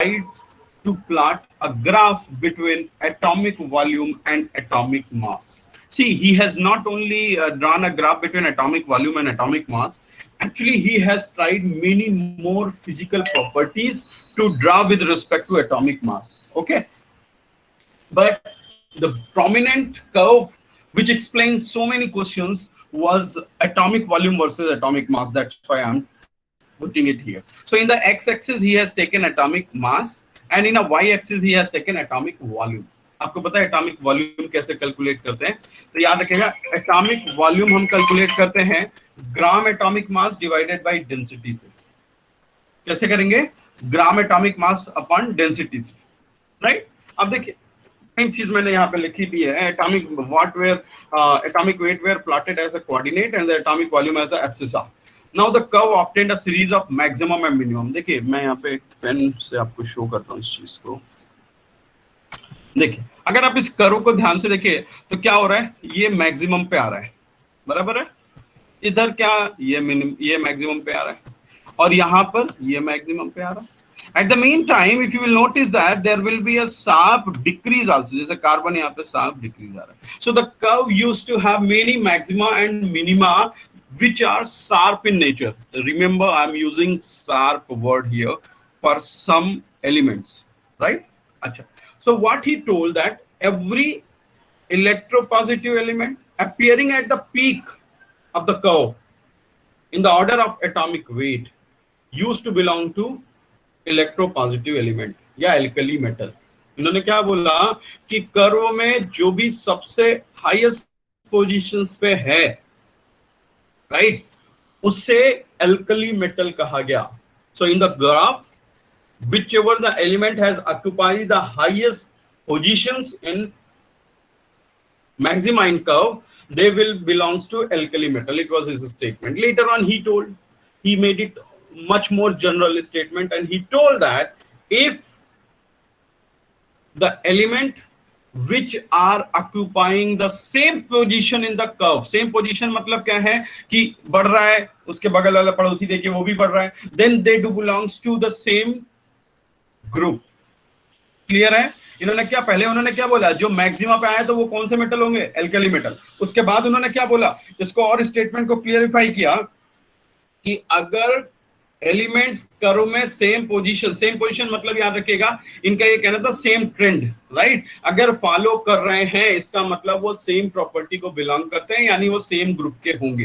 to plot a graph between atomic volume and atomic mass. See, he has not only drawn a graph between atomic volume and atomic mass, actually he has tried many more physical properties to draw with respect to atomic mass. Okay, but the prominent curve which explains so many questions was atomic volume versus atomic mass. That's why I'm putting it here. So in the x-axis he has taken atomic mass, and in a y-axis he has taken atomic volume. आपको पता है atomic volume कैसे calculate करते हैं? तो याद रखिएगा, atomic volume हम कैलकुलेट करते हैं gram atomic mass divided by density से. कैसे करेंगे? Gram atomic mass upon density से, राइट? अब देखिए, सेम चीज मैंने यहाँ पे लिखी भी है. Atomic what were atomic weight were plotted as a coordinate and the atomic volume as a abscissa. Now the curve obtained a series of maximum and minimum. देखिए, मैं यहाँ पे पेन से आपको शो करता हूँ इस चीज को. देखिए, अगर आप इस कर्व को ध्यान से देखिए तो क्या हो रहा है? ये मैक्सिमम पे आ रहा है, बराबर है. इधर क्या, ये मिनिमम, ये मैक्सिमम पे आ रहा है, और यहाँ पर ये मैक्सिमम पे आ रहा है. At the meantime, if you will notice that there will be a sharp decrease also. जैसे कार्बन यहाँ पे sharp decrease आ रहा है. So the curve used to have many maxima and minima which are sharp in nature. Remember, I am using sharp word here for some elements, right? अच्छा. So what he told that every electropositive element appearing at the peak of the curve in the order of atomic weight used to belong to electropositive element या alkali metal. इन्होंने क्या बोला कि curve में जो भी सबसे हाईएस्ट पोजीशंस पे है, राइट, उससे एल्कली मेटल कहा गया. So in the graph whichever the element has occupied the highest positions in maxima in curve, they will belongs to alkali metal. It was his statement. Later on he made it much more general statement, and he told that if the element which are occupying the same position in the curve, same position मतलब क्या है कि बढ़ रहा है, उसके बगल वाला पड़ोसी देखिए वो भी बढ़ रहा है, then they do belongs to the same group. Clear है? इन्होंने क्या, पहले उन्होंने क्या बोला, जो मैक्सिमा पे आया तो वो कौन से मेटल होंगे? Alkali metal. उसके बाद उन्होंने क्या बोला, इसको और स्टेटमेंट को क्लियरिफाई किया कि अगर एलिमेंट्स कर्व में सेम पोजीशन मतलब याद रखिएगा, इनका ये कहना था सेम ट्रेंड, राइट, अगर फॉलो कर रहे हैं इसका मतलब वो सेम प्रॉपर्टी को बिलोंग करते हैं, यानी वो सेम ग्रुप के होंगे,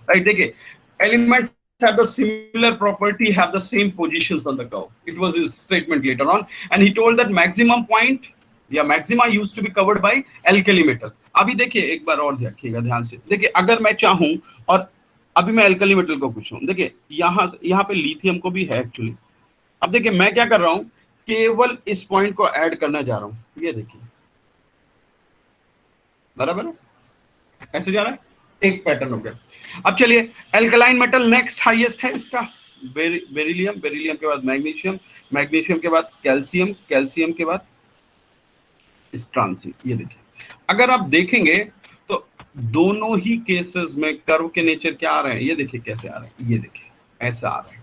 राइट. देखिए, elements have the similar property, have the same positions on the curve. It was his statement later on, and he told that maximum point या maxima used to be covered by alkali metal. अभी देखिए, एक बार और देखिएगा ध्यान से. देखिए, अगर मैं चाहूं और अभी मैं एल्कली मेटल को पूछूं, देखिए यहाँ पे लिथियम को भी है एक्चुअली. अब देखिए मैं क्या कर रहा हूं, केवल इस पॉइंट को ऐड करना जा रहा हूं. ये देखिए, बराबर है, ऐसे जा रहा है, एक पैटर्न हो गया. अब चलिए, एल्कलाइन मेटल नेक्स्ट हाईएस्ट है इसका बेरिलियम, बेरिलियम के बाद मैग्नीशियम, मैग्नीशियम के बाद कैल्शियम, कैल्शियम के बाद स्ट्रांसियम. ये देखिए, अगर आप देखेंगे तो दोनों ही केसेस में कर्व के नेचर क्या आ रहे हैं, ये देखिए कैसे आ रहे हैं. ये देखिए ऐसा आ रहा है.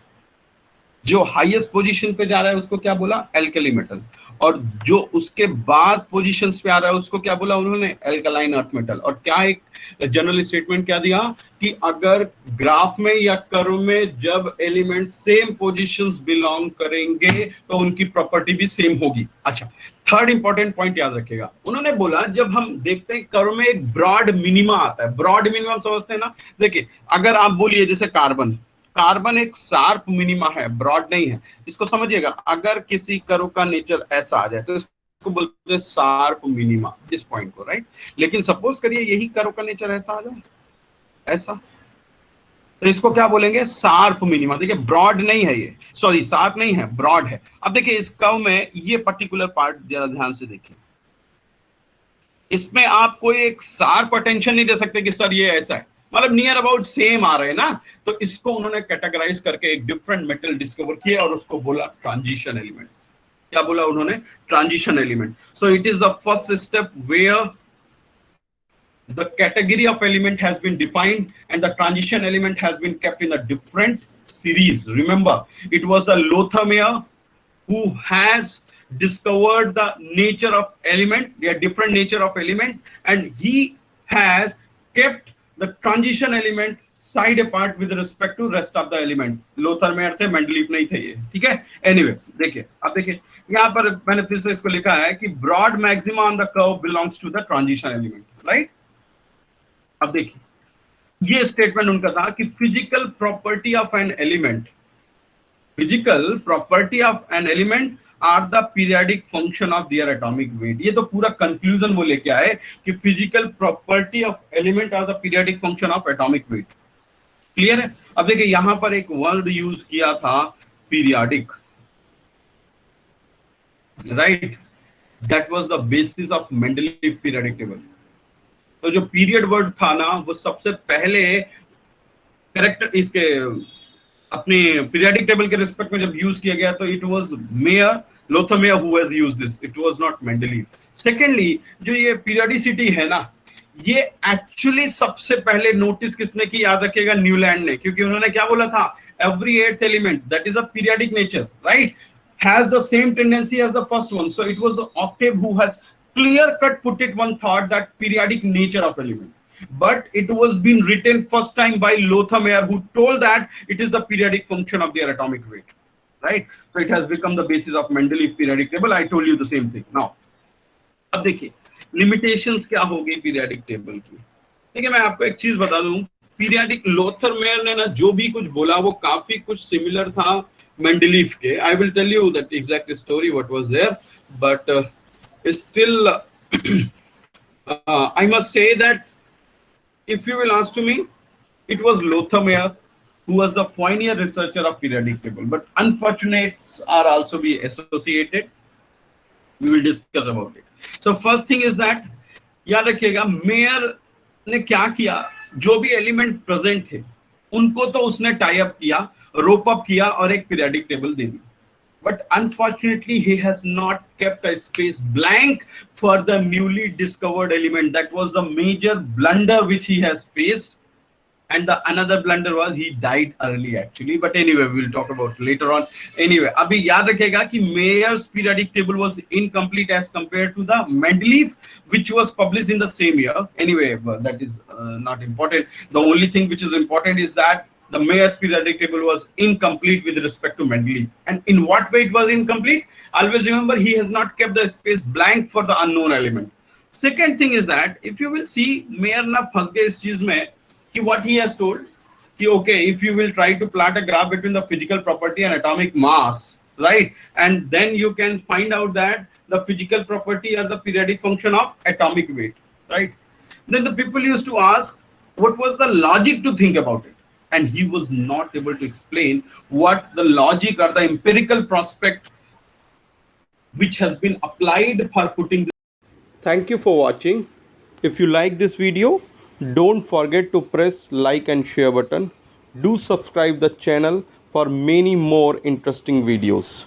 जो हाईएस्ट पोजीशन पे जा रहा है उसको क्या बोला? Alkali metal. और जो उसके बाद पोजीशंस पे आ रहा है उसको क्या बोला उन्होंने? Alkaline earth metal. और क्या एक जनरल स्टेटमेंट क्या दिया कि अगर ग्राफ में या कर्व में जब एलिमेंट सेम पोजीशंस बिलोंग करेंगे तो उनकी प्रॉपर्टी भी सेम होगी. अच्छा, थर्ड इंपॉर्टेंट पॉइंट याद रखिएगा, उन्होंने बोला जब हम देखते हैं कर्व में एक ब्रॉड मिनिमा आता है. ब्रॉड मिनिमम समझते हैं ना? देखिए, अगर आप बोलिए जैसे कार्बन एक शार्प मिनिमा है, ब्रॉड नहीं है. इसको समझिएगा, अगर किसी कर्व का नेचर ऐसा आ जाए तो इसको बोलते हैं शार्प मिनिमा, इस पॉइंट को, राइट. लेकिन सपोज करिए यही कर्व का नेचर ऐसा आ जाए, ऐसा, तो इसको क्या बोलेंगे? Sharp minima. देखिए, ब्रॉड नहीं है ये, सॉरी शार्प नहीं है, ब्रॉड है. अब देखिए इस कर्व में ये पर्टिकुलर पार्ट जरा ध्यान से देखिए, इसमें आप कोई एक शार्प अटेंशन नहीं दे सकते कि सर ये ऐसा है, मतलब नियर अबाउट सेम आ रहे हैं ना. तो इसको उन्होंने कैटेगराइज करके एक डिफरेंट मेटल डिस्कवर किया और उसको बोला ट्रांजिशन एलिमेंट. क्या बोला उन्होंने? Transition element. So it is the first step where the category of element has been defined and the transition element has been kept in a different series. Remember, it was the Lothamer who has discovered the nature of element, the different nature of element, and he has kept the transition element side apart with respect to rest of the element. Lothar Meyer थे, Mendeleev नहीं थे ये, ठीक है। Anyway देखिए, अब देखिए यहाँ पर मैंने फिर से इसको लिखा है कि broad maxima on the curve belongs to the transition element, right. अब देखिए ये स्टेटमेंट उनका था कि physical property of an element, physical property of an element are the periodic function of their atomic weight. ये तो पूरा कंक्लूजन वो लेके आए कि physical property of element are the periodic function of atomic weight. Clear है। अब देखिए यहां पर एक वर्ड यूज किया था periodic, right, that was the basis of Mendeleev periodic table. तो जो पीरियड वर्ड था ना वो सबसे पहले करेक्टर इसके अपने पीरियडिक टेबल के रिस्पेक्ट में जब यूज किया गया तो it was mayor, Lothar Meyer who has used this, it was not Mendeleev. Secondly जो ये पीरियडिसिटी है ना, ये एक्चुअली सबसे पहले नोटिस किसने की, याद रखिएगा, न्यूलैंड ने, क्योंकि उन्होंने क्या बोला था, every eighth element that is a periodic nature, right, has the same tendency as the first one. So it was the Octave who has clear cut put it one thought that periodic nature of element, but it was been written first time by Lothar Meyer, who told that it is the periodic function of their atomic weight, right? So it has become the basis of Mendeleev periodic table. I told you the same thing. Now अब देखिए limitations क्या होगी periodic table की। ठीक है, मैं आपको एक चीज बता दूं, पीरियडिक लोथर मेयर ने ना जो भी कुछ बोला वो काफी कुछ सिमिलर था Mendeleev के। I will tell you that exact story what was there, but still I must say that if you will ask to me, it was Lothar Meyer who was the pioneer researcher of periodic table, but unfortunates are also be associated. We will discuss about it. So first thing is that याद रखिएगा mayor ने क्या किया, जो भी element present थे उनको तो उसने टाई अप किया, रोप अप किया और एक periodic table they the, but unfortunately he has not kept a space blank for the newly discovered element. That was the major blunder which he has faced, and the another blunder was he died early actually, but anyway we'll talk about later on. Anyway abhi yaad rakhega ki Meyer's periodic table was incomplete as compared to the Mendeleev which was published in the same year. Anyway that is not important. The only thing which is important is that the Meyer's periodic table was incomplete with respect to Mendeleev. And in what way it was incomplete? Always remember, he has not kept the space blank for the unknown element. Second thing is that if you will see, Meyer na phas gaye is cheez mein ki what he has told ki okay, if you will try to plot a graph between the physical property and atomic mass, right, and then you can find out that the physical property are the periodic function of atomic weight, right? Then the people used to ask what was the logic to think about it, and he was not able to explain what the logic or the empirical prospect which has been applied for putting this. Thank you for watching. If you like this video, don't forget to press like and share button. Do subscribe the channel for many more interesting videos.